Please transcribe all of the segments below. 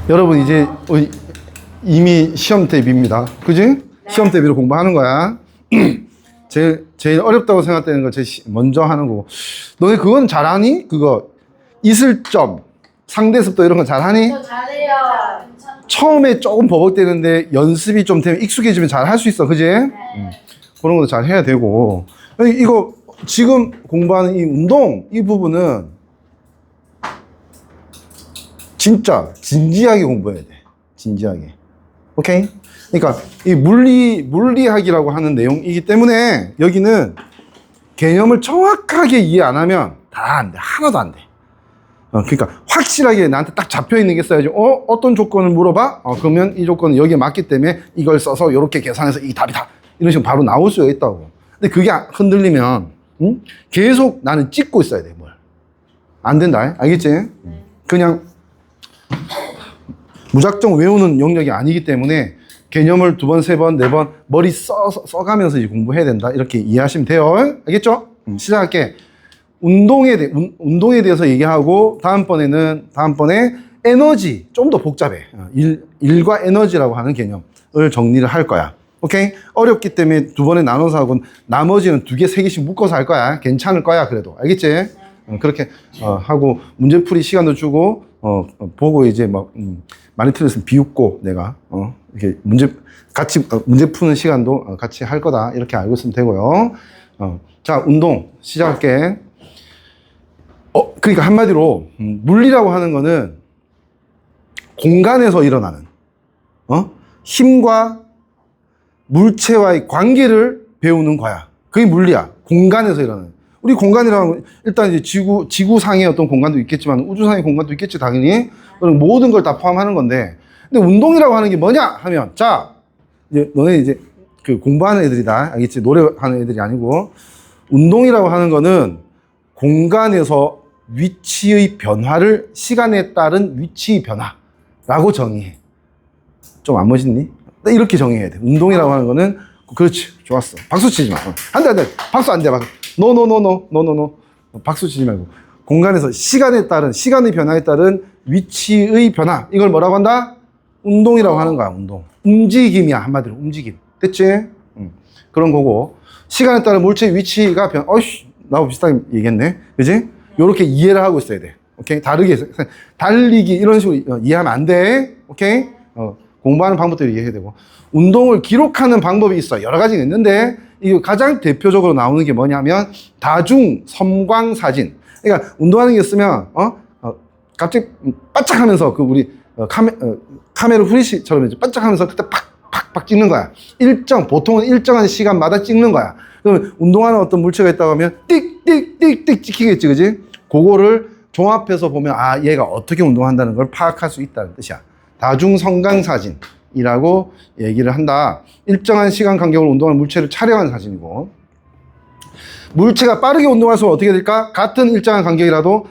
여러분 이제 이미 시험 대비입니다. 그지? 네. 시험 대비로 공부하는 거야. 제일 어렵다고 생각되는 거 제일 먼저 하는 거고. 너네 그건 잘하니? 그거 이슬점, 상대습도 이런 거 잘하니? 저 잘해요. 처음에 조금 버벅대는데 연습이 좀 되면 익숙해지면 잘 할 수 있어. 그지? 그런 것도 잘 해야 되고. 이거 지금 공부하는 이 운동 이 부분은 진짜 진지하게 공부해야 돼. 진지하게. 오케이? 그러니까 이 물리학이라고 하는 내용이기 때문에 여기는 개념을 정확하게 이해 안 하면 다 안 돼. 하나도 안 돼. 그러니까 확실하게 나한테 딱 잡혀 있는 게 써야지. 어떤 조건을 물어봐? 그러면 이 조건은 여기에 맞기 때문에 이걸 써서 이렇게 계산해서 이 답이다. 이런 식으로 바로 나올 수가 있다고. 근데 그게 흔들리면 계속 나는 찍고 있어야 돼. 뭘. 안 된다. 알겠지? 그냥 무작정 외우는 영역이 아니기 때문에 개념을 2번, 3번, 4번 머리 써가면서 이제 공부해야 된다. 이렇게 이해하시면 돼요. 알겠죠? 시작할게. 운동에 대해서 얘기하고 다음번에 에너지 좀 더 복잡해. 일과 에너지라고 하는 개념을 정리를 할 거야. 오케이? 어렵기 때문에 2번에 나눠서 하고 나머지는 2개, 3개씩 묶어서 할 거야. 괜찮을 거야. 그래도 알겠지? 그렇게 하고 문제풀이 시간도 주고 보고 이제 막 많이 틀렸으면 비웃고 내가 이렇게 문제 푸는 시간도 같이 할 거다. 이렇게 알고 있으면 되고요. 자, 운동 시작할게. 그러니까 한마디로 물리라고 하는 거는 공간에서 일어나는 힘과 물체와의 관계를 배우는 거야. 그게 물리야. 공간에서 일어나는. 우리 공간이라는 건 일단 이제 지구상의 어떤 공간도 있겠지만 우주상의 공간도 있겠지 당연히. 그럼 모든 걸 다 포함하는 건데. 근데 운동이라고 하는 게 뭐냐 하면 자 이제 너네 이제 그 공부하는 애들이다. 알겠지? 노래하는 애들이 아니고 운동이라고 하는 거는 공간에서 위치의 변화를 시간에 따른 위치의 변화라고 정의해. 좀 안 멋있니? 이렇게 정의해야 돼. 운동이라고 하는 거는 그렇지. 좋았어. 박수 치지 마. 안 돼. 박수 안 돼. 노. 박수 치지 말고. 공간에서 시간의 변화에 따른 위치의 변화. 이걸 뭐라고 한다? 운동이라고 하는 거야. 운동. 움직임이야. 한마디로 움직임. 됐지? 그런 거고. 시간에 따른 물체의 위치가 나하고 비슷하게 얘기했네. 그지? 요렇게 이해를 하고 있어야 돼. 오케이? 달리기 이런 식으로 이해하면 안 돼. 오케이? 공부하는 방법대로 이해해야 되고. 운동을 기록하는 방법이 있어. 여러 가지가 있는데, 이거 가장 대표적으로 나오는 게 뭐냐면, 다중 섬광사진. 그러니까, 운동하는 게 있으면, 갑자기 바짝 하면서, 카메라 후레쉬처럼 이제 바짝 하면서 그때 팍 찍는 거야. 보통은 일정한 시간마다 찍는 거야. 그러면 운동하는 어떤 물체가 있다고 하면, 띡 찍히겠지, 그지? 그거를 종합해서 보면, 얘가 어떻게 운동한다는 걸 파악할 수 있다는 뜻이야. 다중 섬광사진이라고 얘기를 한다. 일정한 시간 간격으로 운동하는 물체를 촬영한 사진이고, 물체가 빠르게 운동할수록 어떻게 될까? 같은 일정한 간격이라도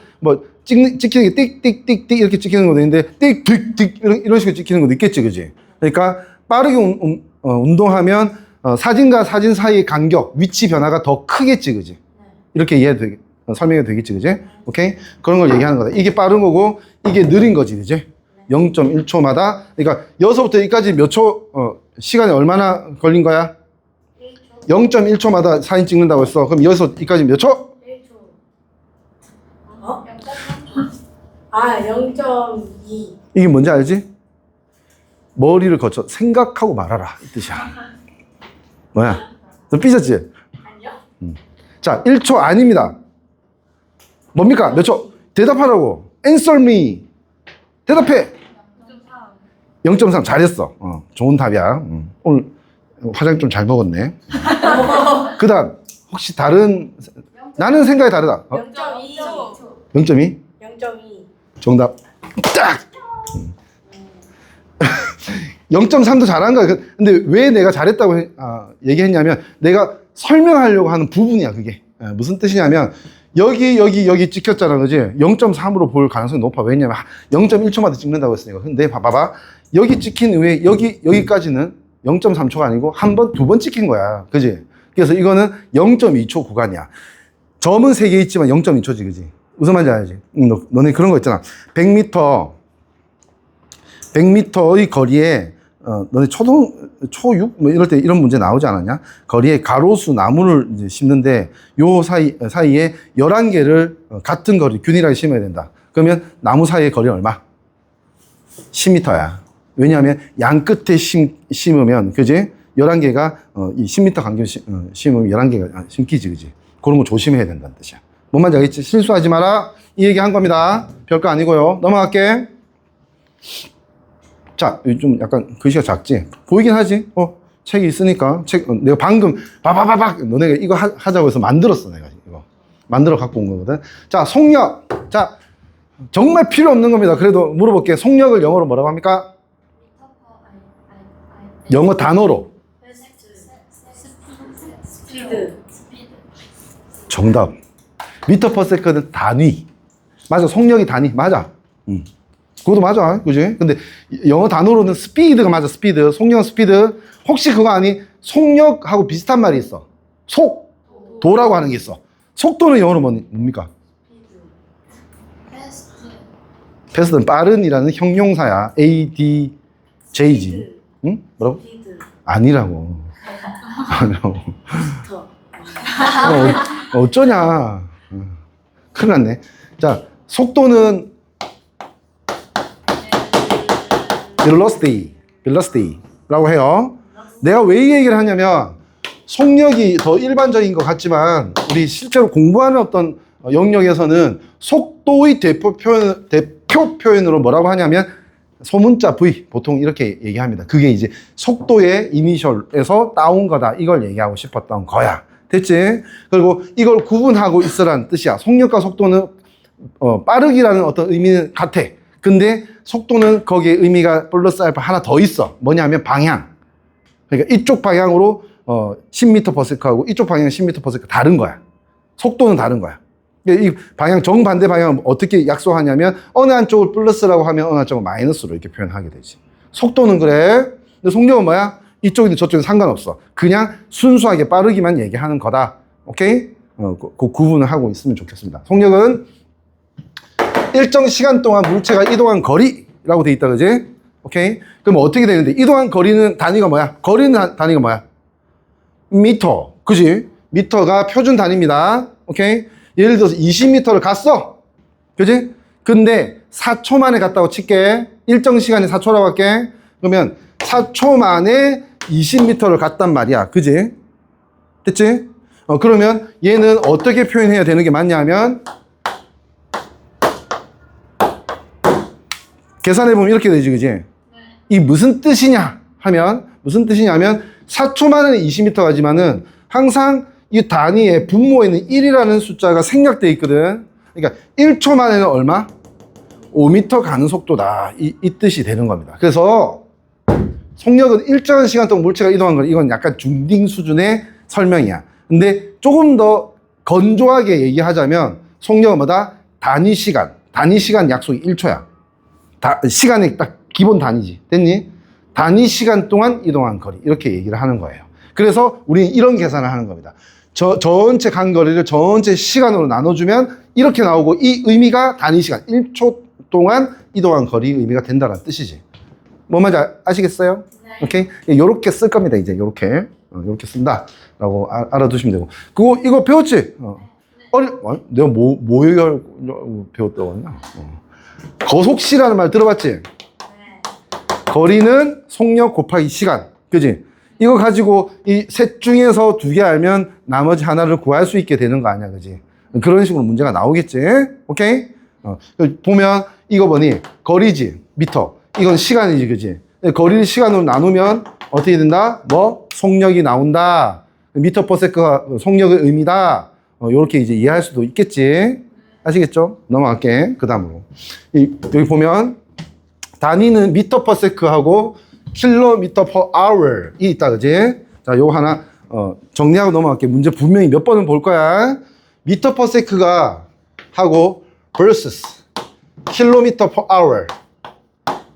찍히는 게 띡 이렇게 찍히는 것도 있는데 띡 이런 식으로 찍히는 것도 있겠지, 그지? 그러니까 빠르게 운동하면 사진과 사진 사이의 간격, 위치 변화가 더 크겠지, 그지? 이렇게 설명이 되겠지, 그지? 오케이? 그런 걸 얘기하는 거다. 이게 빠른 거고 이게 느린 거지, 그지? 0.1초마다. 그러니까 여기서부터 여기까지 몇 초, 시간이 얼마나 걸린 거야? 0.1초마다 사진 찍는다고 했어. 그럼 여기서 여기까지 몇 초? 1초. 0.2. 이게 뭔지 알지? 머리를 거쳐 생각하고 말하라. 이 뜻이야. 뭐야? 너 삐졌지? 아니요. 자, 1초 아닙니다. 뭡니까? 몇 초? 대답하라고. Answer me. 대답해. 0.3 잘했어. 좋은 답이야. 오늘 화장 좀 잘 먹었네. 그 다음 혹시 나는 생각이 다르다. 0.2. 0.2? 0.2. 정답. 딱! 0.3도 잘한 거야. 근데 왜 내가 잘했다고 얘기했냐면 내가 설명하려고 하는 부분이야, 그게. 무슨 뜻이냐면 여기 찍혔잖아, 그지? 0.3으로 볼 가능성이 높아. 왜냐면 0.1초마다 찍는다고 했으니까. 근데 봐봐. 여기 찍힌 후에 여기까지는 0.3초가 아니고 한 번, 2번 찍힌 거야. 그지? 그래서 이거는 0.2초 구간이야. 점은 3개 있지만 0.2초지, 그지? 무슨 말인지 알지? 너네 그런 거 있잖아. 100m 100m의 거리에 너네 초6 뭐 이럴 때 이런 문제 나오지 않았냐? 거리에 가로수 나무를 이제 심는데 요 사이에 11개를 같은 거리 균일하게 심어야 된다. 그러면 나무 사이의 거리 얼마? 10m야. 왜냐하면 양 끝에 심으면 그지? 11개가 이 10m 간격 심으면 11개가 심기지 그지? 그런 거 조심해야 된다는 뜻이야. 뭔 말인지 알겠지? 실수하지 마라. 이 얘기 한 겁니다. 별거 아니고요. 넘어갈게. 자, 좀 약간 글씨가 작지? 보이긴 하지? 책이 있으니까. 내가 방금, 바바바박! 너네가 이거 하자고 해서 만들었어, 내가. 이거. 만들어 갖고 온 거거든. 자, 속력. 자, 정말 필요 없는 겁니다. 그래도 물어볼게. 속력을 영어로 뭐라고 합니까? 영어 단어로. 스피드. 정답. 미터 퍼 세컨드 단위. 맞아, 속력이 단위. 맞아. 그것도 맞아. 그지? 근데 영어 단어로는 스피드가 맞아, 스피드. 속력 스피드. 혹시 그거 아니? 속력하고 비슷한 말이 있어. 도라고 하는 게 있어. 속도는 영어로 뭡니까? 패스트는 빠른이라는 형용사야. ADJG. 응? 뭐라고? 스피드. 아니라고. 아니라고. 어쩌냐. 큰일 났네. 자, 속도는 velocity라고 해요. 내가 왜 이 얘기를 하냐면 속력이 더 일반적인 것 같지만 우리 실제로 공부하는 어떤 영역에서는 속도의 대표 표현으로 뭐라고 하냐면 소문자 V 보통 이렇게 얘기합니다. 그게 이제 속도의 이니셜에서 따온 거다. 이걸 얘기하고 싶었던 거야. 됐지? 그리고 이걸 구분하고 있으라는 뜻이야. 속력과 속도는 빠르기라는 어떤 의미는 같아. 근데 속도는 거기에 의미가 플러스 알파 하나 더 있어. 뭐냐면 방향. 그러니까 이쪽 방향으로 10m/s 하고 이쪽 방향 10m/s 다른 거야. 속도는 다른 거야. 이 방향 정반대 방향을 어떻게 약속하냐면 어느 한쪽을 플러스라고 하면 어느 한쪽을 마이너스로 이렇게 표현하게 되지. 속도는 그래. 근데 속력은 뭐야? 이쪽이든 저쪽이든 상관없어. 그냥 순수하게 빠르기만 얘기하는 거다. 오케이? 그 구분을 하고 있으면 좋겠습니다. 속력은 일정 시간 동안 물체가 이동한 거리라고 돼 있다, 그지? 오케이? 그럼 어떻게 되는데? 이동한 거리는 단위가 뭐야? 거리는 단위가 뭐야? 미터. 그지? 미터가 표준 단위입니다. 오케이? 예를 들어서 20m를 갔어. 그지? 근데 4초 만에 갔다고 칠게. 일정 시간에 4초라고 할게. 그러면 4초 만에 20m를 갔단 말이야. 그지? 됐지? 그러면 얘는 어떻게 표현해야 되는 게 맞냐 하면 계산해보면 이렇게 되지, 그지? 이 무슨 뜻이냐 하면, 무슨 뜻이냐면 4초 만에 20m 가지만은 항상 이 단위에 분모에는 1이라는 숫자가 생략되어 있거든. 그러니까 1초 만에는 얼마? 5m 가는 속도다. 이 뜻이 되는 겁니다. 그래서 속력은 일정한 시간 동안 물체가 이동한 거, 이건 약간 중딩 수준의 설명이야. 근데 조금 더 건조하게 얘기하자면 속력은 뭐다? 단위 시간 약속이 1초야. 시간이 딱 기본 단위지. 됐니? 단위 시간 동안 이동한 거리. 이렇게 얘기를 하는 거예요. 그래서 우리는 이런 계산을 하는 겁니다. 전체 간 거리를 전체 시간으로 나눠주면 이렇게 나오고 이 의미가 단위 시간, 1초 동안 이동한 거리 의미가 된다는 뜻이지. 뭔 말인지 아시겠어요? 네. 오케이? 요렇게 쓸 겁니다. 이제 요렇게. 요렇게 쓴다라고 알아두시면 되고. 그거 이거 배웠지? 내가 뭐 얘기하려고 배웠다고 했나? 거속시라는 말 들어봤지? 네. 거리는 속력 곱하기 시간. 그지? 이거 가지고 이 셋 중에서 2개 알면 나머지 하나를 구할 수 있게 되는 거 아니야. 그지? 그런 식으로 문제가 나오겠지? 오케이? 보면 이거 뭐니? 거리지? 미터. 이건 시간이지. 그지? 거리를 시간으로 나누면 어떻게 된다? 뭐? 속력이 나온다. 미터 퍼 세크가 속력의 의미다. 요렇게 이제 이해할 수도 있겠지? 아시겠죠? 넘어갈게. 그 다음으로. 여기 보면 단위는 미터 퍼 세크하고 킬로미터 퍼 아워이 있다. 그지? 자, 요거 하나 정리하고 넘어갈게. 문제 분명히 몇 번은 볼 거야. 미터 퍼 세크가 하고 versus 킬로미터 퍼 아워.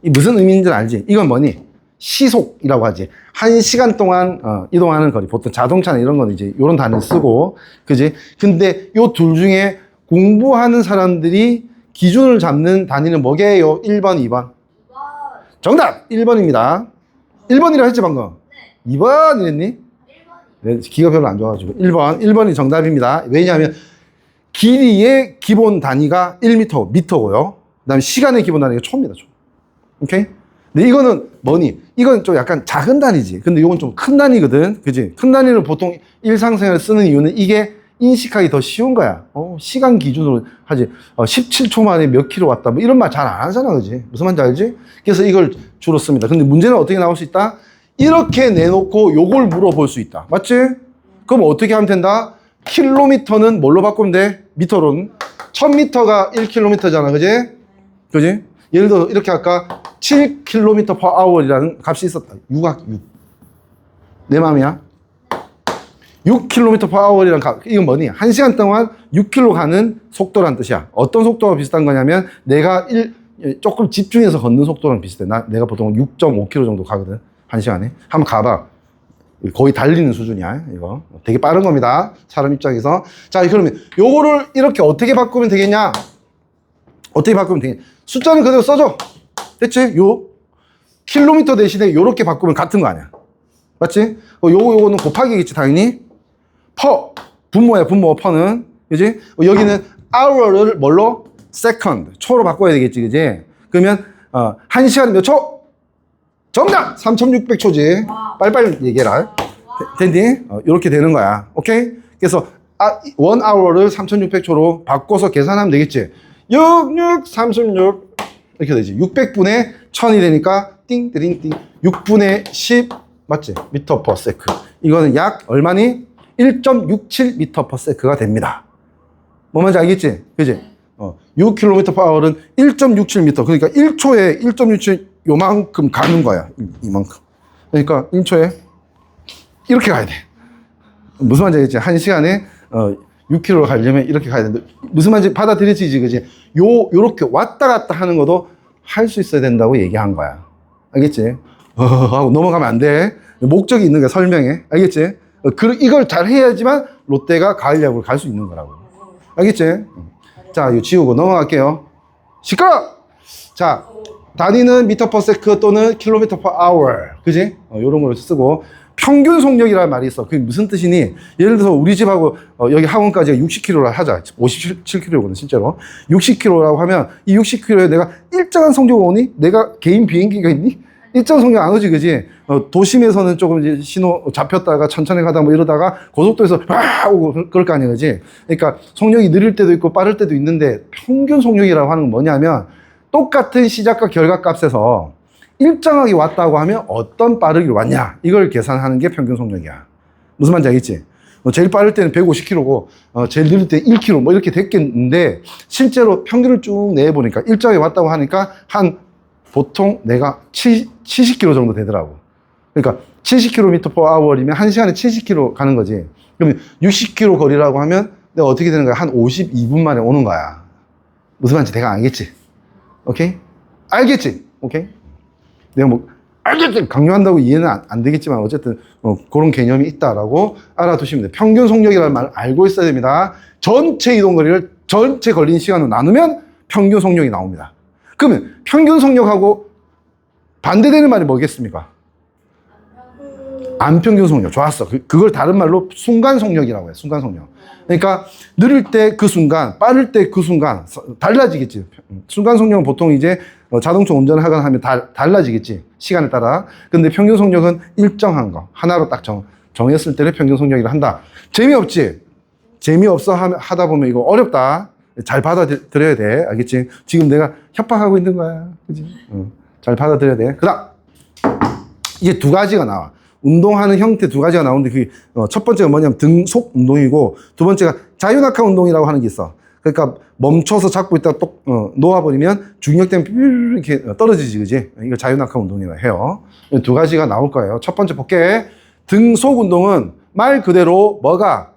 이 무슨 의미인지 알지? 이건 뭐니? 시속이라고 하지. 1시간 동안 이동하는 거리. 보통 자동차나 이런 건 이제 이런 단어를 쓰고, 그지? 근데 요 둘 중에 공부하는 사람들이 기준을 잡는 단위는 뭐게요? 1번, 2번? 정답 1번입니다. 1번이라 했지 방금? 2번 이랬니? 네, 기가 별로 안 좋아가지고 1번이 정답입니다. 왜냐하면 길이의 기본 단위가 1m, 미터고요. 그 다음에 시간의 기본 단위가 초입니다. 초. 오케이? 근데 이거는 뭐니? 이건 좀 약간 작은 단위지. 근데 이건 좀 큰 단위거든. 그지? 큰 단위를 보통 일상생활에 쓰는 이유는 이게 인식하기 더 쉬운 거야. 시간 기준으로 하지. 17초 만에 몇 킬로 왔다. 뭐 이런 말 잘 안 하잖아. 그지? 무슨 말인지 알지? 그래서 이걸 주로 씁니다. 근데 문제는 어떻게 나올 수 있다? 이렇게 내놓고 요걸 물어볼 수 있다. 맞지? 그럼 어떻게 하면 된다? 킬로미터는 뭘로 바꾸면 돼? 미터로는. 1000m가 1km잖아. 그지? 그지? 예를 들어 이렇게 할까? 7km/h이라는 값이 있었다. 6. 내 맘이야. 6km/h이라는 값. 이건 뭐니? 1시간 동안 6km 가는 속도란 뜻이야. 어떤 속도가 비슷한 거냐면 내가 조금 집중해서 걷는 속도랑 비슷해. 내가 보통 6.5km 정도 가거든. 1시간에. 한번 가봐. 거의 달리는 수준이야. 이거 되게 빠른 겁니다. 사람 입장에서. 자, 그러면 요거를 이렇게 어떻게 바꾸면 되겠냐? 어떻게 바꾸면 되겠냐? 숫자는 그대로 써줘. 됐지? 요 킬로미터 대신에 요렇게 바꾸면 같은 거 아니야. 맞지? 요거는 곱하기겠지 당연히. 퍼 분모야. 분모 퍼는. 그지? 여기는 hour를 뭘로? second 초로 바꿔야 되겠지. 그지? 그러면 1시간 몇 초? 정답! 3600초지. 빨리빨리 얘기해라. 됐니? 이렇게 되는 거야. 오케이? 그래서 1hour를 3600초로 바꿔서 계산하면 되겠지. 36 이렇게 되지. 600분의 1000이 되니까 띵띵띵 6분의 10 맞지? 미터 퍼 세크. 이거는 약 얼마니? 1.67 미터 퍼 세크가 됩니다. 뭐 말인지 알겠지? 그지? 6km/h는 1.67 미터. 그러니까 1초에 1.67 요만큼 가는 거야. 이만큼. 그러니까 1초에 이렇게 가야 돼. 무슨 말인지 알겠지? 1시간에 6km를 가려면 이렇게 가야 되는데 무슨 말인지 받아들여지지, 그지? 요렇게 왔다 갔다 하는 것도 할 수 있어야 된다고 얘기한 거야. 알겠지? 하고 넘어가면 안 돼. 목적이 있는 거야, 설명에. 알겠지? 이걸 잘 해야지만 롯데가 가을 야구를 갈 수 있는 거라고. 알겠지? 자, 이거 지우고 넘어갈게요. 시끄러! 자, 단위는 미터 퍼 세크 또는 킬로미터 퍼 아워. 그지? 요런 걸 쓰고. 평균 속력이라는 말이 있어. 그게 무슨 뜻이니? 예를 들어서 우리 집하고 여기 학원까지가 60km를 하자. 57km거든, 실제로. 60km라고 하면 이 60km에 내가 일정한 속력이 오니? 내가 개인 비행기가 있니? 일정 속력 안 오지, 그지? 도심에서는 조금 이제 신호 잡혔다가 천천히 가다 뭐 이러다가 고속도로에서 막 오고 그럴 거 아니야, 그지? 그러니까 속력이 느릴 때도 있고 빠를 때도 있는데 평균 속력이라고 하는 건 뭐냐면 똑같은 시작과 결과 값에서 일정하게 왔다고 하면 어떤 빠르기로 왔냐 이걸 계산하는 게 평균 속력이야. 무슨 말인지 알겠지? 제일 빠를 때는 150km고 제일 느릴 때 1km 뭐 이렇게 됐겠는데 실제로 평균을 쭉 내보니까 일정하게 왔다고 하니까 한 보통 내가 70km 정도 되더라고. 그러니까 70km/h이면 1시간에 70km 가는 거지. 그러면 60km 거리라고 하면 내가 어떻게 되는 거야? 한 52분 만에 오는 거야. 무슨 말인지 내가 알겠지? 오케이? 알겠지? 오케이? 내가 뭐 알겠지? 강요한다고 이해는 안 되겠지만 어쨌든 그런 개념이 있다라고 알아두시면 돼요. 평균 속력이라는 말을 알고 있어야 됩니다. 전체 이동 거리를 전체 걸린 시간으로 나누면 평균 속력이 나옵니다. 그러면 평균 속력하고 반대되는 말이 뭐겠습니까? 안평균 속력. 좋았어. 그걸 다른 말로 순간 속력이라고 해요. 순간 속력. 그러니까 느릴 때 그 순간, 빠를 때 그 순간 달라지겠지. 순간 속력은 보통 이제 자동차 운전을 하거나 하면 달라지겠지. 시간에 따라. 근데 평균 속력은 일정한 거. 하나로 딱 정했을 때를 평균 속력이라 한다. 재미없지? 재미없어 하다 보면 이거 어렵다. 잘 받아들여야 돼. 알겠지? 지금 내가 협박하고 있는 거야. 그지? 잘 받아들여야 돼. 그 다음. 이게 두 가지가 나와. 운동하는 형태 두 가지가 나오는데 그 첫 번째가 뭐냐면 등속 운동이고 두 번째가 자유낙하 운동이라고 하는 게 있어. 그러니까 멈춰서 잡고 있다가 또 놓아버리면 중력 때문에 이렇게 떨어지지, 그지? 이걸 자유낙하 운동이라고 해요. 두 가지가 나올 거예요. 첫 번째 볼게. 등속 운동은 말 그대로 뭐가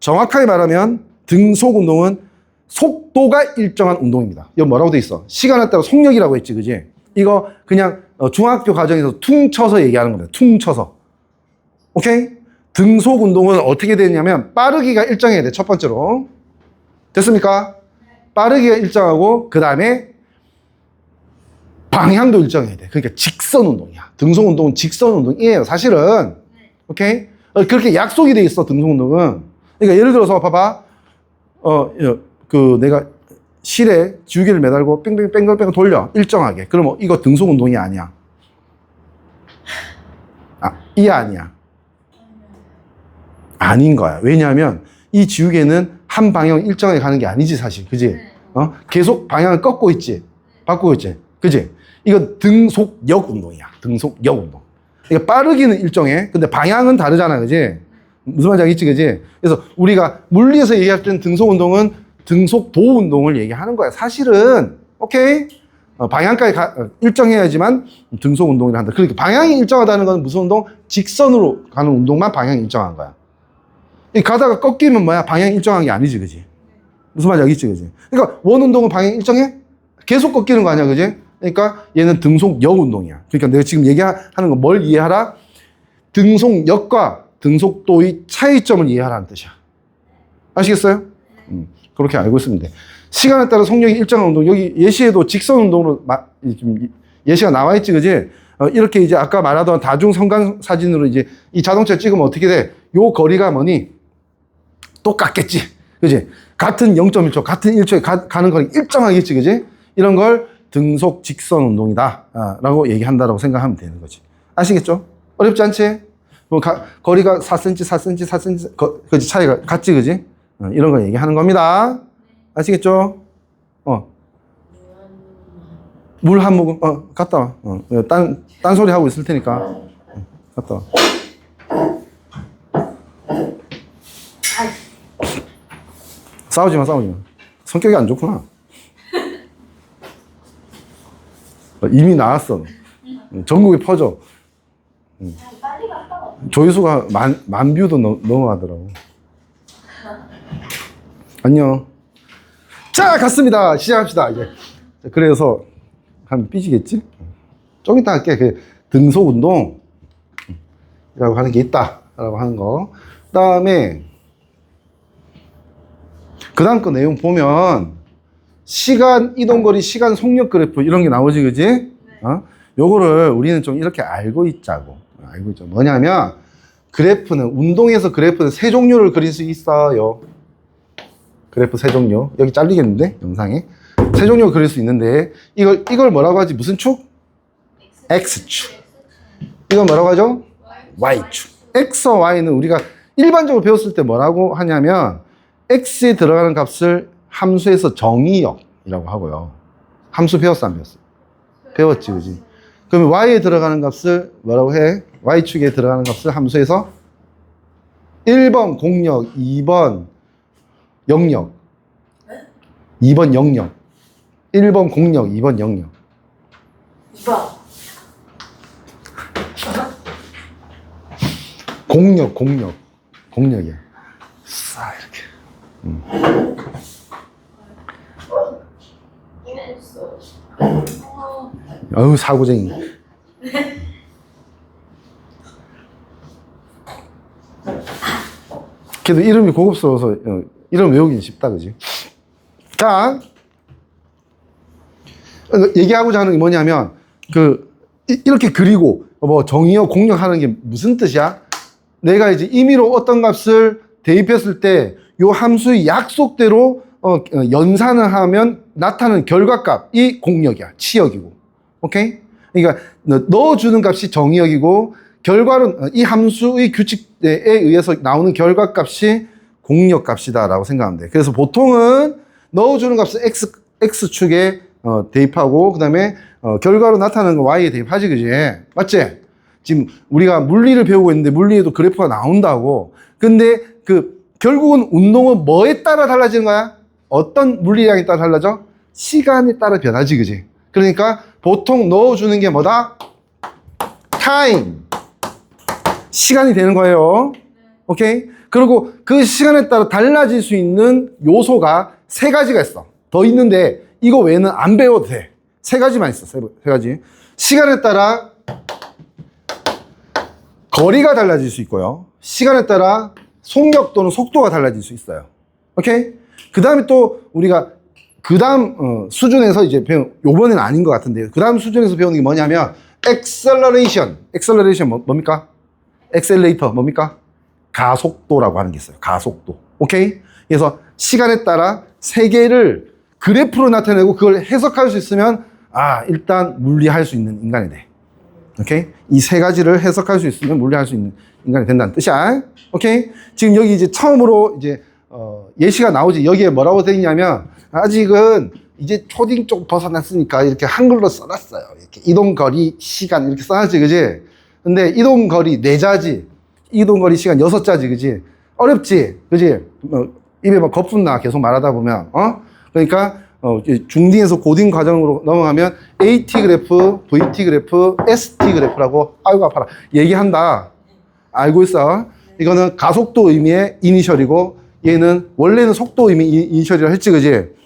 정확하게 말하면 등속 운동은 속도가 일정한 운동입니다. 이거 뭐라고 돼 있어? 시간에 따라 속력이라고 했지, 그지? 이거 그냥 중학교 과정에서 퉁쳐서 얘기하는 겁니다. 퉁쳐서. 오케이? 등속 운동은 어떻게 되냐면 빠르기가 일정해야 돼. 첫 번째로. 됐습니까? 빠르기가 일정하고 그 다음에 방향도 일정해야 돼. 그러니까 직선 운동이야. 등속 운동은 직선 운동이에요. 사실은. 오케이? 그렇게 약속이 돼 있어, 등속 운동은. 그러니까 예를 들어서 봐봐. 내가 실에 지우개를 매달고 뺑뺑뺑뺑뺑 돌려. 일정하게. 그러면 이거 등속 운동이 아니야. 이 아니야. 아닌 거야. 왜냐하면 이 지우개는 한 방향 일정하게 가는 게 아니지, 사실. 그지? 계속 방향을 꺾고 있지. 바꾸고 있지. 그지? 이거 등속역 운동이야. 등속역 운동. 그러니까 빠르기는 일정해. 근데 방향은 다르잖아. 그지? 무슨 말인지 알겠지? 그지? 그래서 우리가 물리에서 얘기할 때는 등속 운동은 등속도 운동을 얘기하는 거야. 사실은. 오케이? 방향까지 일정해야지만 등속 운동을 한다. 그러니까 방향이 일정하다는 건 무슨 운동? 직선으로 가는 운동만 방향이 일정한 거야. 가다가 꺾이면 뭐야? 방향이 일정한 게 아니지. 그지? 무슨 말인지 알겠지? 그지? 그러니까 원 운동은 방향이 일정해? 계속 꺾이는 거 아니야. 그지? 그러니까 얘는 등속역 운동이야. 그러니까 내가 지금 얘기하는 건 뭘 이해하라? 등속역과 등속도의 차이점을 이해하라는 뜻이야. 아시겠어요? 그렇게 알고 있으면 돼. 시간에 따라 속력이 일정한 운동. 여기 예시에도 직선 운동으로 예시가 나와 있지. 그지? 이렇게 이제 아까 말하던 다중 성광 사진으로 이제 이 자동차 찍으면 어떻게 돼? 요 거리가 뭐니? 똑같겠지. 그지? 같은 0.1초, 같은 1초에 가는 거리 일정하겠지. 그지? 이런 걸 등속 직선 운동이다. 라고 얘기한다라고 생각하면 되는 거지. 아시겠죠? 어렵지 않지? 거리가 4cm, 4cm, 4cm, 그지? 차이가 같지. 그지? 이런 걸 얘기하는 겁니다. 아시겠죠? 물 한 모금, 갔다 와. 딴 소리 하고 있을 테니까. 갔다 와. 싸우지 마. 성격이 안 좋구나. 이미 나왔어. 전국에 퍼져. 조회수가 만 뷰도 넘어가더라고. 안녕. 자, 갔습니다. 시작합시다, 이제. 그래서, 하면 삐지겠지? 좀 이따 할게. 등속 운동이라고 하는 게 있다라고 하는 거. 그 다음에, 그 다음 거 내용 보면, 시간 이동거리, 시간 속력 그래프, 이런 게 나오지, 그지? 네. 요거를 우리는 좀 이렇게 알고 있자고. 알고 있죠. 뭐냐면, 운동에서 그래프는 세 종류를 그릴 수 있어요. 그래프 세 종류. 여기 잘리겠는데? 영상에. 세 종류를 그릴 수 있는데, 이걸 뭐라고 하지? 무슨 축? X축. 이건 뭐라고 하죠? Y축. X와 Y는 우리가 일반적으로 배웠을 때 뭐라고 하냐면, X에 들어가는 값을 함수에서 정의역이라고 하고요. 함수 배웠어, 안 배웠어? 배웠지, 그지? 그러면 Y에 들어가는 값을 뭐라고 해? Y축에 들어가는 값을 함수에서 1번 공역, 2번 영역. 2번 영역. 1번 공역, 2번 영역. 2번. 공역이야. 싹, 이렇게. 어우, 사고쟁이. 그래도 이름이 고급스러워서 이름 외우기는 쉽다, 그지? 자, 얘기하고자 하는 게 뭐냐면, 이렇게 그리고, 정의역, 공역하는 게 무슨 뜻이야? 내가 이제 임의로 어떤 값을 대입했을 때, 요 함수의 약속대로, 연산을 하면 나타나는 결과값이 공역이야. 치역이고. 오케이? 그러니까, 넣어주는 값이 정의역이고, 결과는 이 함수의 규칙에 의해서 나오는 결과값이 공역값이다라고 생각하면 돼. 그래서 보통은 넣어주는 값을 X축에 대입하고, 그 다음에 결과로 나타나는 거 Y에 대입하지, 그지? 맞지? 지금 우리가 물리를 배우고 있는데 물리에도 그래프가 나온다고. 근데 결국은 운동은 뭐에 따라 달라지는 거야? 어떤 물리량에 따라 달라져? 시간에 따라 변하지, 그지? 그러니까 보통 넣어주는 게 뭐다? 타임. 시간이 되는 거예요. 오케이? 그리고 그 시간에 따라 달라질 수 있는 요소가 세 가지가 있어. 더 있는데 이거 외에는 안 배워도 돼. 세 가지만 있어. 세 가지. 시간에 따라 거리가 달라질 수 있고요. 시간에 따라 속력 또는 속도가 달라질 수 있어요. 오케이? 그 다음에 또 우리가 그 다음 수준에서 이제 요번에는 아닌 것 같은데요. 그 다음 수준에서 배우는 게 뭐냐면 acceleration 뭡니까? accelerator 뭡니까? 가속도라고 하는 게 있어요. 가속도. 오케이? 그래서 시간에 따라 세계를 그래프로 나타내고 그걸 해석할 수 있으면 일단 물리할 수 있는 인간이 돼. 오케이? 이 세 가지를 해석할 수 있으면 물리할 수 있는 인간이 된다는 뜻이야. 오케이? 지금 여기 이제 처음으로 이제 예시가 나오지. 여기에 뭐라고 되어 있냐면 아직은 이제 초딩 쪽 벗어났으니까 이렇게 한글로 써놨어요. 이렇게 이동거리, 시간 이렇게 써놨지, 그지? 근데 이동거리 4자지, 이동거리 시간 6자지, 그지? 어렵지, 그지? 입에 막 거품 나 계속 말하다 보면, 그러니까 중딩에서 고딩 과정으로 넘어가면 AT 그래프, VT 그래프, ST 그래프라고 아이고 아파라 얘기한다. 알고 있어? 이거는 가속도 의미의 이니셜이고 얘는 원래는 속도 의미 이니셜이라 했지, 그지?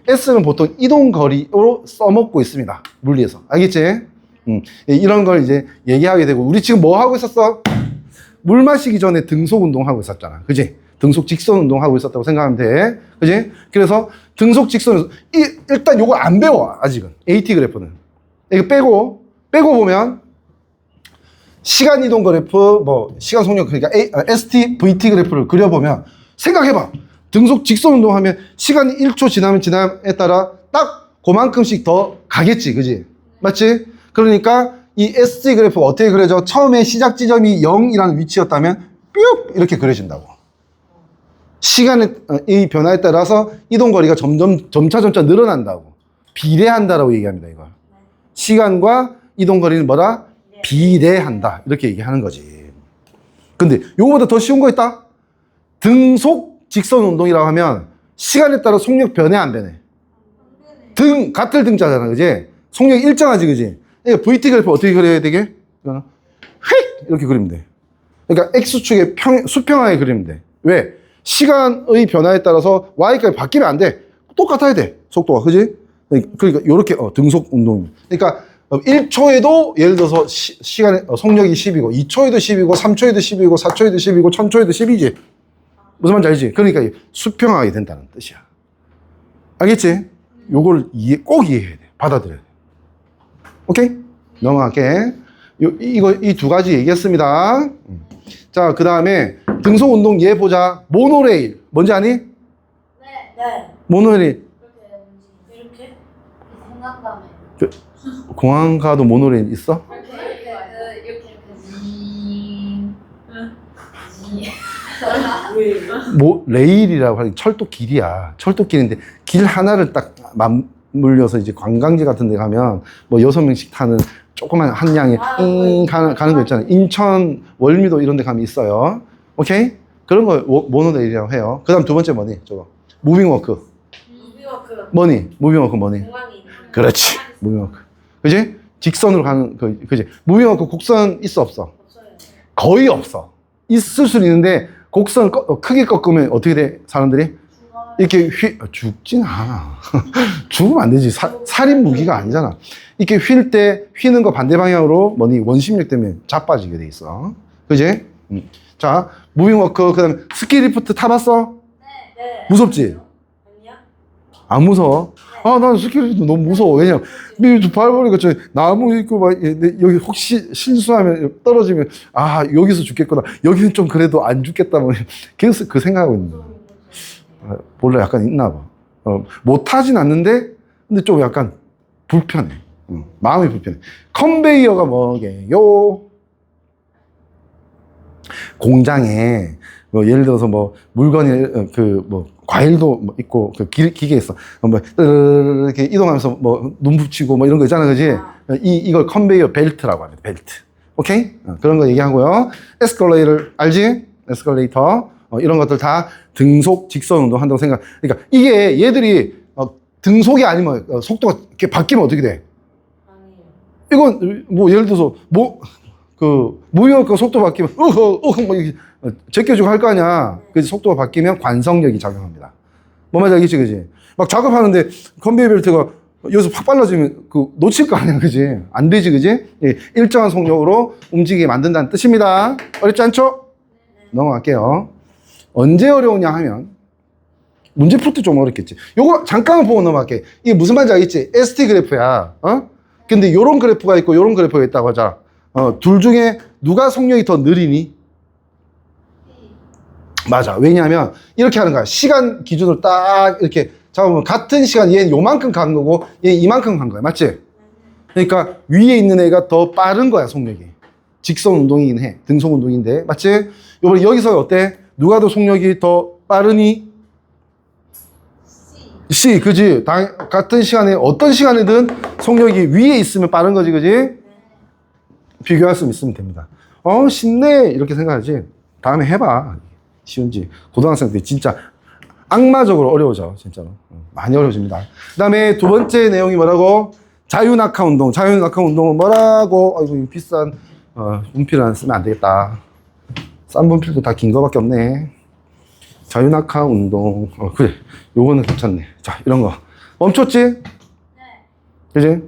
S는 보통 이동거리로 써먹고 있습니다. 물리에서. 알겠지? 이런 걸 이제 얘기하게 되고, 우리 지금 뭐 하고 있었어? 물 마시기 전에 등속 운동하고 있었잖아. 그지? 등속 직선 운동하고 있었다고 생각하면 돼. 그지? 그래서 등속 직선, 일단 요거 안 배워, 아직은. AT 그래프는. 이거 빼고 보면, 시간 이동 그래프, 시간 속력, 그러니까 ST, VT 그래프를 그려보면, 생각해봐. 등속 직선 운동하면 시간이 1초 지남에 따라 딱 그만큼씩 더 가겠지, 그지? 맞지? 그러니까 이 ST 그래프가 어떻게 그려져? 처음에 시작 지점이 0이라는 위치였다면 뿅 이렇게 그려진다고. 시간의 이 변화에 따라서 이동거리가 점차 늘어난다고. 비례한다라고 얘기합니다, 이걸. 시간과 이동거리는 뭐다? 비례한다. 이렇게 얘기하는 거지. 근데 요거보다 더 쉬운 거 있다? 등속 직선 운동이라고 하면 시간에 따라 속력 변해 안 변해? 같을 등자잖아, 그지? 속력이 일정하지, 그지? 그러니까 VT 그래프 어떻게 그려야 되게? 이거는 휙 이렇게 그리면 돼. 그러니까 X축에 수평하게 그리면 돼. 왜? 시간의 변화에 따라서 Y까지 바뀌면 안 돼. 똑같아야 돼, 속도가, 그지? 그러니까 요렇게 등속 운동. 그러니까 1초에도 예를 들어서 시간의 속력이 10이고 2초에도 10이고 3초에도 10이고 4초에도 10이고 1000초에도 10이지. 무슨 말인지 알지? 그러니까 수평하게 된다는 뜻이야. 알겠지? 요걸 꼭 이해해야 돼. 받아들여야 돼. 오케이? 넘어갈게. 이 두 가지 얘기했습니다. 자, 그 다음에 등속 운동 얘 보자. 모노레일. 뭔지 아니? 네. 모노레일. 이렇게? 생각나면. 공항 가도 모노레일 있어? 레일이라고 하는 철도 길이야. 철도 길인데 길 하나를 딱 맞물려서 이제 관광지 같은 데 가면 6명씩 타는 조그만 한 양에 가는 거 있잖아요. 인천, 월미도 이런 데 가면 있어요. 오케이? 그런 걸 모노레일이라고 해요. 그 다음 두 번째 뭐니? 저거. 무빙워크. 무빙워크 뭐니? 그렇지. 무빙워크. 그지? 직선으로 가는, 그지? 무빙워크 곡선 있어, 없어? 없어요. 거의 없어. 있을 수는 있는데, 곡선 크게 꺾으면 어떻게 돼? 사람들이? 이렇게 죽진 않아. 죽으면 안 되지. 살인 무기가 아니잖아. 이렇게 휘는 거 반대 방향으로 뭐니? 원심력 때문에 자빠지게 돼 있어. 그지? 자, 무빙워크, 그 다음에 스키리프트 타봤어? 네. 무섭지? 아니요? 안 무서워? 나는 스키리프트 너무 무서워. 왜냐면, 밟으니까 저 나무 있고, 여기 혹시 실수하면, 떨어지면, 여기서 죽겠구나. 여기는 좀 그래도 안 죽겠다. 계속 그 생각하고 있는 거야. 몰라, 약간 있나 봐. 못하진 않는데, 근데 좀 약간 불편해. 마음이 불편해. 컨베이어가 뭐게요? 공장에, 예를 들어서 물건이, 과일도 있고, 기계 있어. 이렇게 이동하면서 눈 붙이고 이런 거 있잖아, 그지? 이걸 컨베이어 벨트라고 합니다, 벨트. 오케이? 그런 거 얘기하고요. 에스컬레이터, 알지? 에스컬레이터. 이런 것들 다 등속 직선 운동 한다고 생각. 그러니까 이게 얘들이 등속이 아니면 속도가 이렇게 바뀌면 어떻게 돼? 아니에요. 이건 예를 들어서 무빙워크 속도 바뀌면 제껴주고 할 거 아니야. 그래서 속도가 바뀌면 관성력이 작용합니다. 뭔 말인지 알겠지, 그지? 막 작업하는데 컨베이어 벨트가 여기서 팍 빨라지면 놓칠 거 아니야, 그지? 안 되지, 그지? 일정한 속력으로 움직이게 만든다는 뜻입니다. 어렵지 않죠? 넘어갈게요. 언제 어려우냐 하면 문제 풀 때 좀 어렵겠지. 요거 잠깐만 보고 넘어갈게. 이게 무슨 말인지 알겠지? ST 그래프야. 근데 요런 그래프가 있고 요런 그래프가 있다고 하자. 둘 중에 누가 속력이 더 느리니? 맞아. 왜냐하면 이렇게 하는 거야. 시간 기준으로 딱 이렇게 잡으면 같은 시간 얘는 요만큼 간 거고 얘는 이만큼 간 거야. 맞지? 그러니까 위에 있는 애가 더 빠른 거야, 속력이. 직선 운동이긴 해. 등속 운동인데. 맞지? 요번에 여기서 어때? 누가 더 속력이 더 빠르니? C, 그지? 같은 시간에 어떤 시간이든 속력이 위에 있으면 빠른 거지, 그지? 비교할 수 있으면 됩니다. 쉽네. 이렇게 생각하지. 다음에 해봐. 쉬운지. 고등학생 때 진짜 악마적으로 어려워져. 진짜로. 많이 어려워집니다. 그 다음에 두 번째 내용이 뭐라고? 자유낙하 운동. 자유낙하 운동은 뭐라고? 아이고, 이거 비싼, 분필은 쓰면 안 되겠다. 싼 분필도 다 긴 거밖에 없네. 자유낙하 운동. 그래. 요거는 괜찮네. 자, 이런 거. 멈췄지? 네. 그지?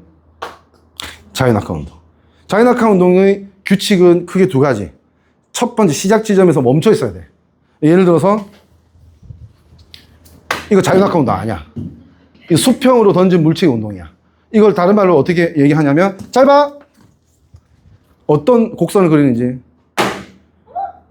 자유낙하 운동. 자유낙하 운동의 규칙은 크게 두 가지. 첫 번째, 시작 지점에서 멈춰 있어야 돼. 예를 들어서, 이거 자유낙하 운동 아니야. 이거 수평으로 던진 물체의 운동이야. 이걸 다른 말로 어떻게 얘기하냐면, 잘 봐! 어떤 곡선을 그리는지.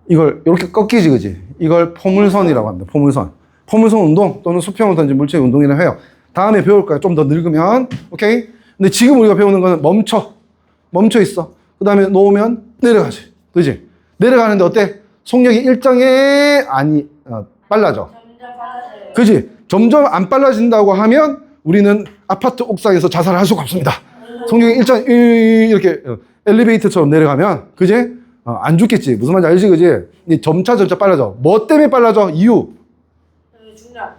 이걸 이렇게 꺾이지, 그지? 이걸 포물선이라고 합니다. 포물선. 포물선 운동 또는 수평으로 던진 물체의 운동이라고 해요. 다음에 배울 거야. 좀 더 늙으면. 오케이? 근데 지금 우리가 배우는 거는 멈춰 있어. 그 다음에 놓으면 내려가지. 그지? 내려가는데 어때? 속력이 일정에 빨라져. 점점 빨라져요. 그지? 점점 안 빨라진다고 하면 우리는 아파트 옥상에서 자살을 할 수가 없습니다. 속력이 일정 이렇게 엘리베이터처럼 내려가면, 그지? 안 죽겠지. 무슨 말인지 알지, 그지? 근데 점차 빨라져. 뭐 때문에 빨라져? 이유. 중력.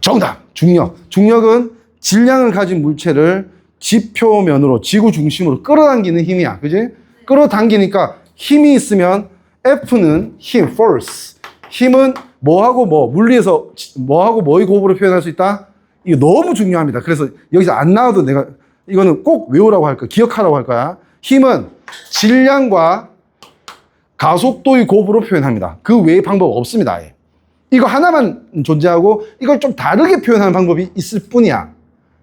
정답. 중력. 중력은 질량을 가진 물체를 지표면으로, 지구 중심으로 끌어당기는 힘이야. 그지? 끌어당기니까 힘이 있으면 F는 힘, force. 힘은 뭐하고 뭐, 물리에서 뭐하고 뭐의 곱으로 표현할 수 있다? 이거 너무 중요합니다. 그래서 여기서 안 나와도 내가 이거는 꼭 외우라고 할 거야. 기억하라고 할 거야. 힘은 질량과 가속도의 곱으로 표현합니다. 그 외의 방법 없습니다. 아예. 이거 하나만 존재하고 이걸 좀 다르게 표현하는 방법이 있을 뿐이야.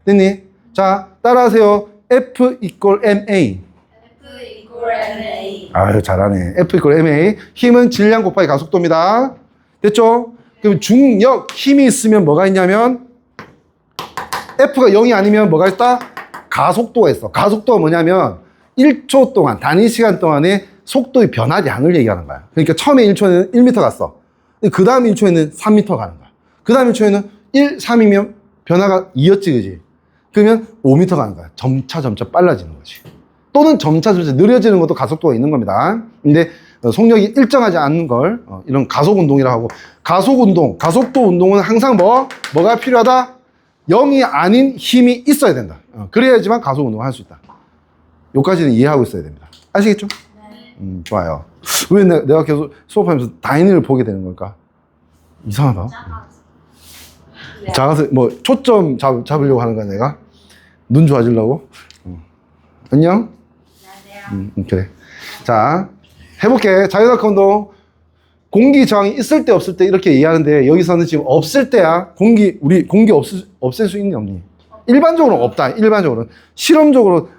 됐니? 자, 따라하세요. F equal MA. F equal MA. 아유, 잘하네. F equal MA. 힘은 질량 곱하기 가속도입니다. 됐죠? 그럼 중력, 힘이 있으면 뭐가 있냐면 F가 0이 아니면 뭐가 있다? 가속도가 있어. 가속도가 뭐냐면 1초 동안, 단위 시간 동안에 속도의 변화량을 얘기하는 거야. 그러니까 처음에 1초에는 1m 갔어. 그 다음 1초에는 3m 가는 거야. 그 다음 1초에는 1, 3이면 변화가 2였지, 그지? 그러면 5m 가는 거야. 점차 빨라지는 거지. 또는 점차 느려지는 것도 가속도가 있는 겁니다. 근데 속력이 일정하지 않는 걸 이런 가속운동이라고 하고, 가속도 운동은 항상 뭐가 필요하다? 0이 아닌 힘이 있어야 된다. 그래야지만 가속운동을 할 수 있다. 여기까지는 이해하고 있어야 됩니다. 아시겠죠? 네. 좋아요. 왜 내가 계속 수업하면서 다인을 보게 되는 걸까? 이상하다. 작아서 뭐 초점 잡으려고 하는 거야, 내가? 눈 좋아지려고? 안녕? 안녕하세요. 그래. 자, 해볼게. 자유낙하 운동. 공기 저항이 있을 때 없을 때 이렇게 이해하는데, 여기서는 지금 없을 때야. 우리 공기 없앨 수 있니 없니? 일반적으로는 없다. 일반적으로는. 실험적으로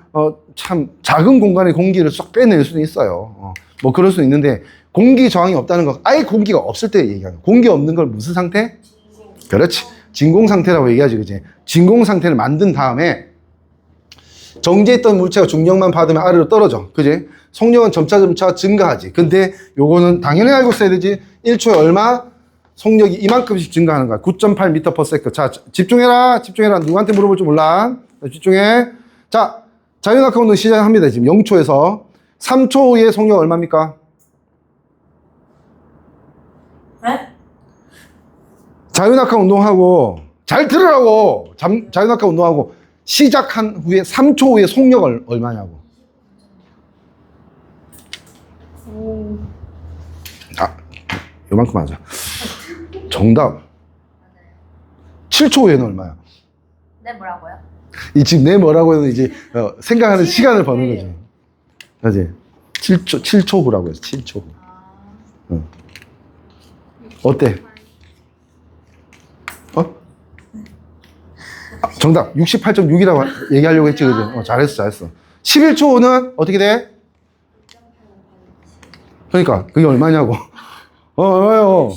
참 작은 공간에 공기를 쏙 빼낼 수는 있어요. 뭐 그럴 수 있는데, 공기 저항이 없다는 거, 아예 공기가 없을 때 얘기하는 거야. 공기 없는 걸 무슨 상태? 진공. 그렇지. 진공 상태라고 얘기하지, 그지? 진공 상태를 만든 다음에 정지했던 물체가 중력만 받으면 아래로 떨어져. 그지? 속력은 점차 증가하지. 근데 요거는 당연히 알고 있어야 되지. 1초에 얼마? 속력이 이만큼씩 증가하는 거야. 9.8m/s. 자, 집중해라. 누구한테 물어볼 줄 몰라. 자, 집중해. 자, 자유낙하 운동 시작합니다. 지금 0초에서 3초 후에 속력 얼마입니까? 네? 자유낙하 운동하고, 잘 들으라고! 자유낙하 운동하고 시작한 후에 3초 후에 속력 얼마냐고. 요만큼 하자. 정답. 7초 후에는 얼마야? 네, 뭐라고요? 이 지금 내 뭐라고 해서 이제 생각하는 시간을 버는 거지. 그지? 7초 후라고 해서 7초 후. 응. 어때? 정답. 68.6이라고 얘기하려고 했지, 그지? 잘했어, 잘했어. 11초는 어떻게 돼? 그러니까, 그게 얼마냐고. 얼마요?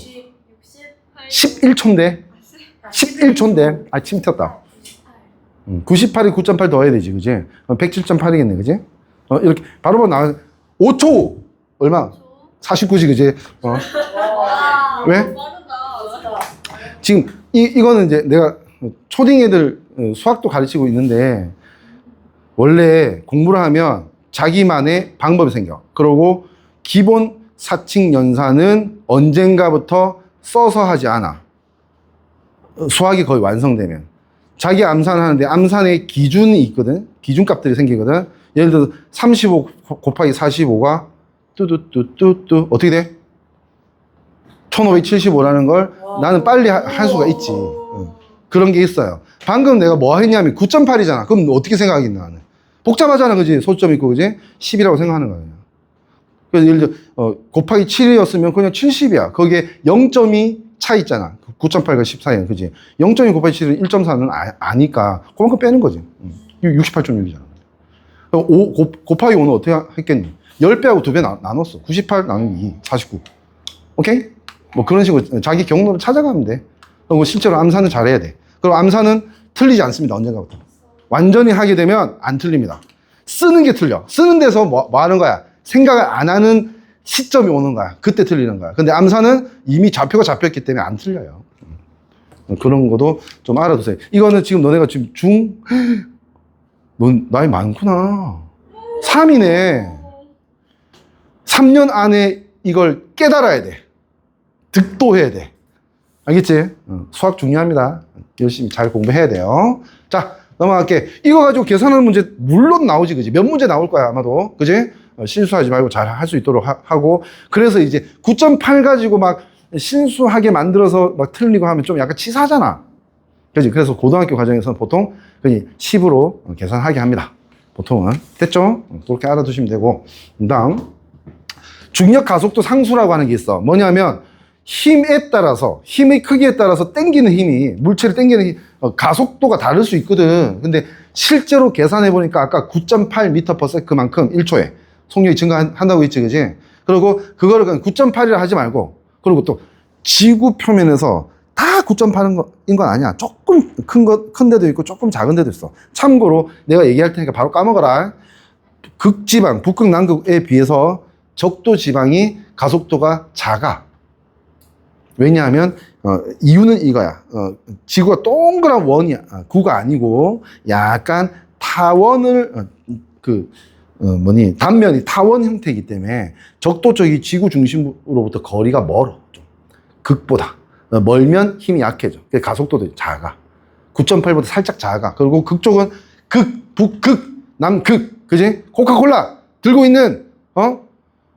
11초인데. 11초인데. 아, 침 튀었다. 98에 9.8 더해야 되지, 그지? 107.8이겠네, 그지? 이렇게, 바로 나와. 5초! 얼마? 49지, 그지? 왜? 지금, 이거는 이제 내가 초딩 애들 수학도 가르치고 있는데, 원래 공부를 하면 자기만의 방법이 생겨. 그러고, 기본 사칙 연산은 언젠가부터 써서 하지 않아. 수학이 거의 완성되면. 자기 암산하는데 암산의 기준이 있거든. 기준값들이 생기거든. 예를 들어서 35 곱하기 45가 뚜뚜뚜뚜뚜 어떻게 돼? 1575라는 걸 나는 빨리 할 수가 있지. 그런 게 있어요. 방금 내가 뭐 했냐면 9.8이잖아. 그럼 어떻게 생각하겠나 나는. 복잡하잖아, 그지? 소점 있고, 그지? 10이라고 생각하는 거야. 그래서 예를 들어 곱하기 7이었으면 그냥 70이야. 거기에 0점이 차 있잖아. 9.8과 14는, 그지? 0.2 곱하기 7은 1.4는 아니까 그만큼 빼는 거지. 68.6이잖아. 5 곱하기 5는 어떻게 했겠니? 10배하고 2배 나눴어. 98 나누기 2, 49. 오케이? 뭐 그런 식으로 자기 경로를 찾아가면 돼. 그리고 실제로 암산은 잘해야 돼. 그리고 암산은 틀리지 않습니다. 언젠가부터. 완전히 하게 되면 안 틀립니다. 쓰는 게 틀려. 쓰는 데서 뭐 하는 거야? 생각을 안 하는 시점이 오는 거야. 그때 틀리는 거야. 근데 암산은 이미 좌표가 잡혔기 때문에 안 틀려요. 그런 것도 좀 알아두세요. 이거는 지금 너네가 지금 넌 나이 많구나. 3이네. 3년 안에 이걸 깨달아야 돼. 득도해야 돼. 알겠지? 수학 중요합니다. 열심히 잘 공부해야 돼요. 자, 넘어갈게. 이거 가지고 계산하는 문제 물론 나오지, 그지? 몇 문제 나올 거야, 아마도. 그지? 실수하지 말고 잘 할 수 있도록 하고. 그래서 이제 9.8 가지고 막 신수하게 만들어서 막 틀리고 하면 좀 약간 치사하잖아. 그지? 그래서 고등학교 과정에서는 보통 10으로 계산하게 합니다. 보통은. 됐죠? 그렇게 알아두시면 되고. 다음. 중력 가속도 상수라고 하는 게 있어. 뭐냐면, 힘에 따라서, 힘의 크기에 따라서 당기는 힘이, 물체를 당기는 힘, 가속도가 다를 수 있거든. 근데 실제로 계산해보니까 아까 9.8m/s만큼 1초에 속력이 증가한다고 했지, 그지? 그리고 그거를 그냥 9.8이라 하지 말고, 그리고 또 지구 표면에서 다 9.8인 건 아니야. 조금 큰 데도 있고 조금 작은 데도 있어. 참고로 내가 얘기할 테니까 바로 까먹어라. 극지방, 북극, 남극에 비해서 적도 지방이 가속도가 작아. 왜냐하면 이유는 이거야. 지구가 동그란 원이야. 구가 아니고 약간 타원을 단면이 타원 형태이기 때문에 적도 쪽이 지구 중심으로부터 거리가 멀어. 좀. 극보다 멀면 힘이 약해져. 그래서 가속도도 작아. 9.8보다 살짝 작아. 그리고 극쪽은 극, 북극, 남극, 그지? 코카콜라 들고 있는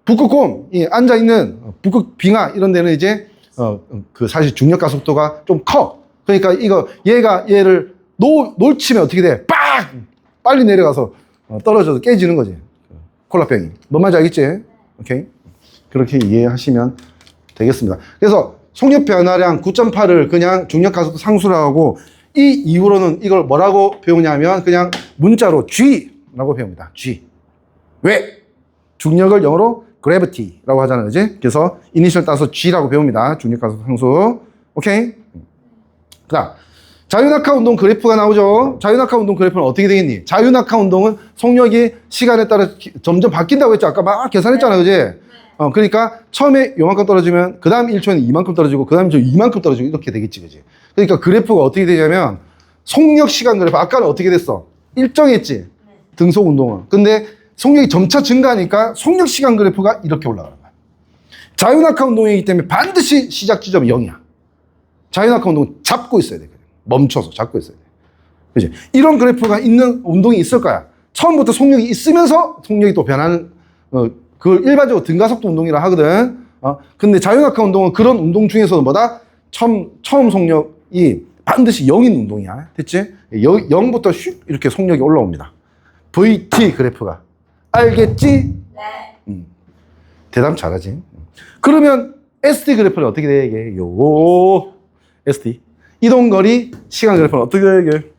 북극곰 앉아 있는 북극 빙하 이런 데는 이제 사실 중력 가속도가 좀 커. 그러니까 얘를 놓치면 어떻게 돼? 빡! 빨리 내려가서 떨어져서 깨지는 거지. 콜라병이. 뭔 말인지 알겠지? 오케이? 그렇게 이해하시면 되겠습니다. 그래서 속력 변화량 9.8을 그냥 중력 가속도 상수라고 하고 이 이후로는 이걸 뭐라고 배우냐면 그냥 문자로 G라고 배웁니다. G. 왜? 중력을 영어로 gravity라고 하잖아요, 그지? 그래서 이니셜 따서 G라고 배웁니다. 중력 가속도 상수. 오케이? 자, 자유낙하 운동 그래프가 나오죠? 자유낙하 운동 그래프는 어떻게 되겠니? 자유낙하 운동은 속력이 시간에 따라 점점 바뀐다고 했죠? 아까 막 계산했잖아요, 그지? 그러니까 처음에 요만큼 떨어지면 그 다음 1초에는 이만큼 떨어지고 그 다음 1초에 이만큼 떨어지고 이렇게 되겠지, 그지? 그러니까 그래프가 어떻게 되냐면 속력 시간 그래프 아까는 어떻게 됐어? 일정했지? 등속 운동은. 근데 속력이 점차 증가하니까 속력 시간 그래프가 이렇게 올라가는 거야. 자유낙하 운동이기 때문에 반드시 시작 지점이 0이야. 자유낙하 운동은 잡고 있어야 돼. 멈춰서 잡고 있어야 돼. 그지? 이런 그래프가 있는 운동이 있을 거야. 처음부터 속력이 있으면서 속력이 또 변하는, 그걸 일반적으로 등가속도 운동이라 하거든. 근데 자유낙하 운동은 그런 운동 중에서도 뭐다? 처음 속력이 반드시 0인 운동이야. 됐지? 0부터 슉 이렇게 속력이 올라옵니다. VT 그래프가. 알겠지? 네. 대답 잘하지. 그러면 SD 그래프는 어떻게 돼, 이게? SD. 이동거리, 시간 그래프는 어떻게 돼, 이게?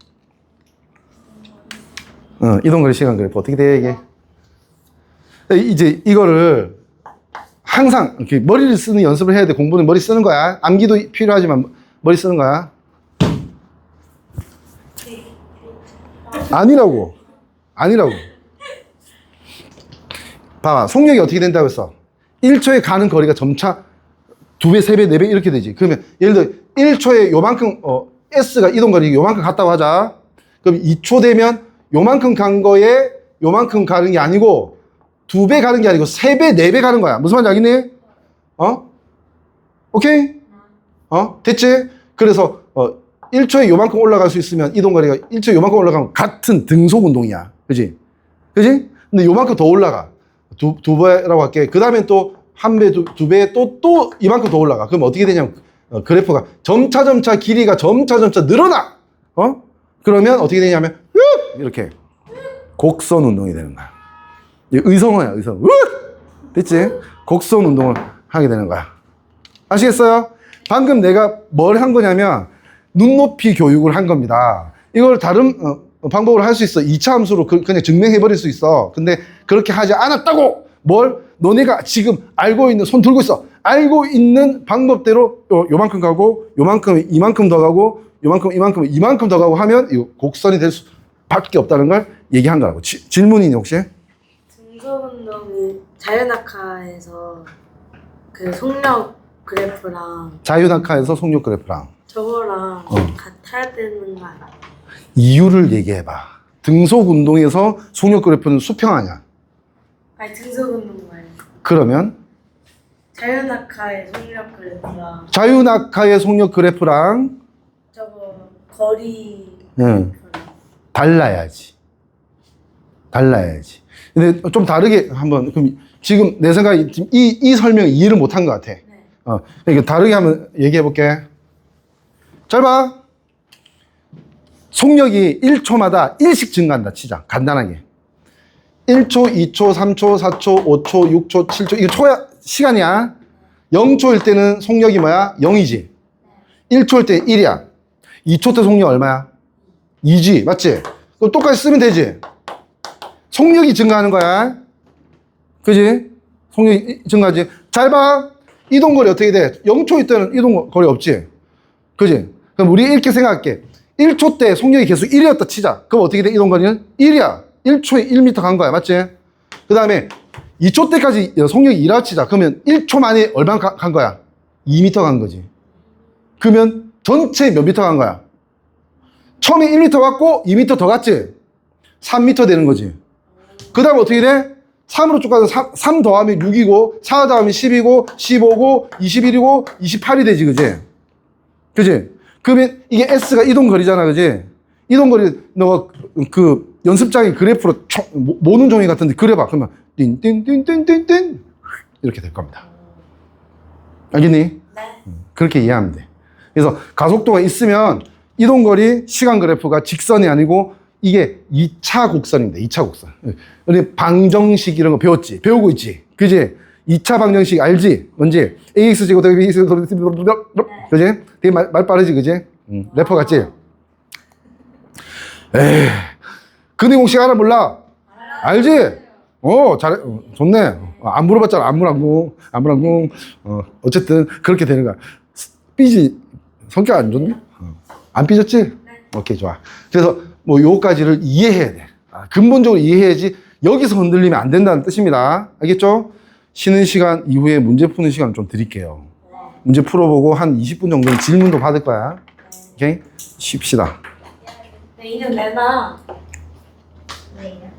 이동거리 시간 그래프 어떻게 돼요 이게? 이제 이거를 항상 이렇게 머리를 쓰는 연습을 해야 돼. 공부는 머리 쓰는 거야. 암기도 필요하지만 머리 쓰는 거야. 아니라고. 봐봐. 속력이 어떻게 된다고 했어? 1초에 가는 거리가 점차 2배, 3배, 4배 이렇게 되지. 그러면 예를 들어 1초에 요만큼 S가 이동거리 요만큼 갔다고 하자. 그럼 2초 되면 요만큼 간 거에 요만큼 가는 게 아니고 2배 가는 게 아니고 3배, 4배 가는 거야. 무슨 말인지 알겠니? 오케이? 됐지? 그래서 1초에 요만큼 올라갈 수 있으면 이동거리가 1초에 요만큼 올라가면 같은 등속 운동이야. 그지? 근데 요만큼 더 올라가. 두 배라고 할게. 그 다음에 또 한 배, 두 배, 또 이만큼 더 올라가. 그럼 어떻게 되냐면 그래프가 점차 길이가 점차 늘어나. 그러면 어떻게 되냐면 이렇게 곡선 운동이 되는 거야. 의성어야, 의성. 됐지? 곡선 운동을 하게 되는 거야. 아시겠어요? 방금 내가 뭘 한 거냐면 눈높이 교육을 한 겁니다. 이걸 다른 방법으로 할 수 있어. 2차 함수로 그냥 증명해 버릴 수 있어. 근데 그렇게 하지 않았다고. 너네가 지금 알고 있는, 손 들고 있어. 알고 있는 방법대로 요만큼 가고 요만큼 이만큼 더 가고 요만큼 이만큼 더 가고 하면 이 곡선이 될 수밖에 없다는 걸 얘기한 거라고. 질문이니 혹시? 등속운동이 자유낙하에서 그 속력 그래프랑 자유낙하에서 속력 그래프랑 저거랑 같아야 되는 거 아니야? 이유를 얘기해봐. 등속 운동에서 속력 그래프는 수평 아니야. 아니 등속운동 말이야. 그러면 자유낙하의 속력 그래프랑 자유낙하의 속력 그래프랑 저거 거리 달라야지. 근데 좀 다르게 한번, 그럼 지금 내 생각에 이 설명 이해를 못한 것 같아. 그러니까 다르게 한번 얘기해 볼게. 잘 봐. 속력이 1초마다 1씩 증가한다 치자. 간단하게. 1초, 2초, 3초, 4초, 5초, 6초, 7초. 이거 초야, 시간이야. 0초일 때는 속력이 뭐야? 0이지. 1초일 때 1이야. 2초 때 속력 얼마야? 2지. 맞지? 그럼 똑같이 쓰면 되지. 속력이 증가하는 거야. 그지? 속력이 증가하지. 잘 봐. 이동거리 어떻게 돼? 0초일 때는 이동거리 없지. 그지? 그럼 우리 이렇게 생각할게. 1초 때 속력이 계속 1이었다 치자. 그럼 어떻게 돼? 이동거리는 1이야. 1초에 1m 간 거야. 맞지? 그 다음에 2초 때까지 속력이 2라 치자. 그러면 1초 만에 얼마 간 거야? 2m 간 거지. 그러면 전체 몇 미터 간 거야? 처음에 1m 갔고 2m 더 갔지? 3m 되는 거지. 그 다음 어떻게 돼? 3으로 쭉 가서 3 더하면 6이고 4 더하면 10이고 15고 21이고 28이 되지. 그지? 그러면 이게 S가 이동거리잖아. 그지? 이동거리 너가 그 연습장에 그래프로 모는 종이 같은데 그려봐. 그러면 띵띵띵띵띵띵 이렇게 될 겁니다. 알겠니? 네. 그렇게 이해하면 돼. 그래서 가속도가 있으면 이동거리 시간 그래프가 직선이 아니고 이게 2차 곡선입니다. 2차 곡선. 우리 방정식 이런 거 배웠지? 배우고 있지? 그지? 2차 방정식 알지? 뭔지? AX제곱 더하기 BX제곱 그지? 되게 말 빠르지? 그지? 래퍼 같지? 에이, 근해 공식 알아 몰라? 알지? 잘해. 좋네. 안 물어봤잖아. 안 물어보고. 어쨌든 그렇게 되는 거야. 삐지 성격 안 좋네? 안 삐졌지? 오케이, 좋아. 그래서 뭐 요까지를 이해해야 돼. 근본적으로 이해해야지 여기서 흔들리면 안 된다는 뜻입니다. 알겠죠? 쉬는 시간 이후에 문제 푸는 시간 좀 드릴게요. 문제 풀어보고 한 20분 정도는 질문도 받을 거야. 오케이? 쉽시다. 내 이름 내놔. 왜요?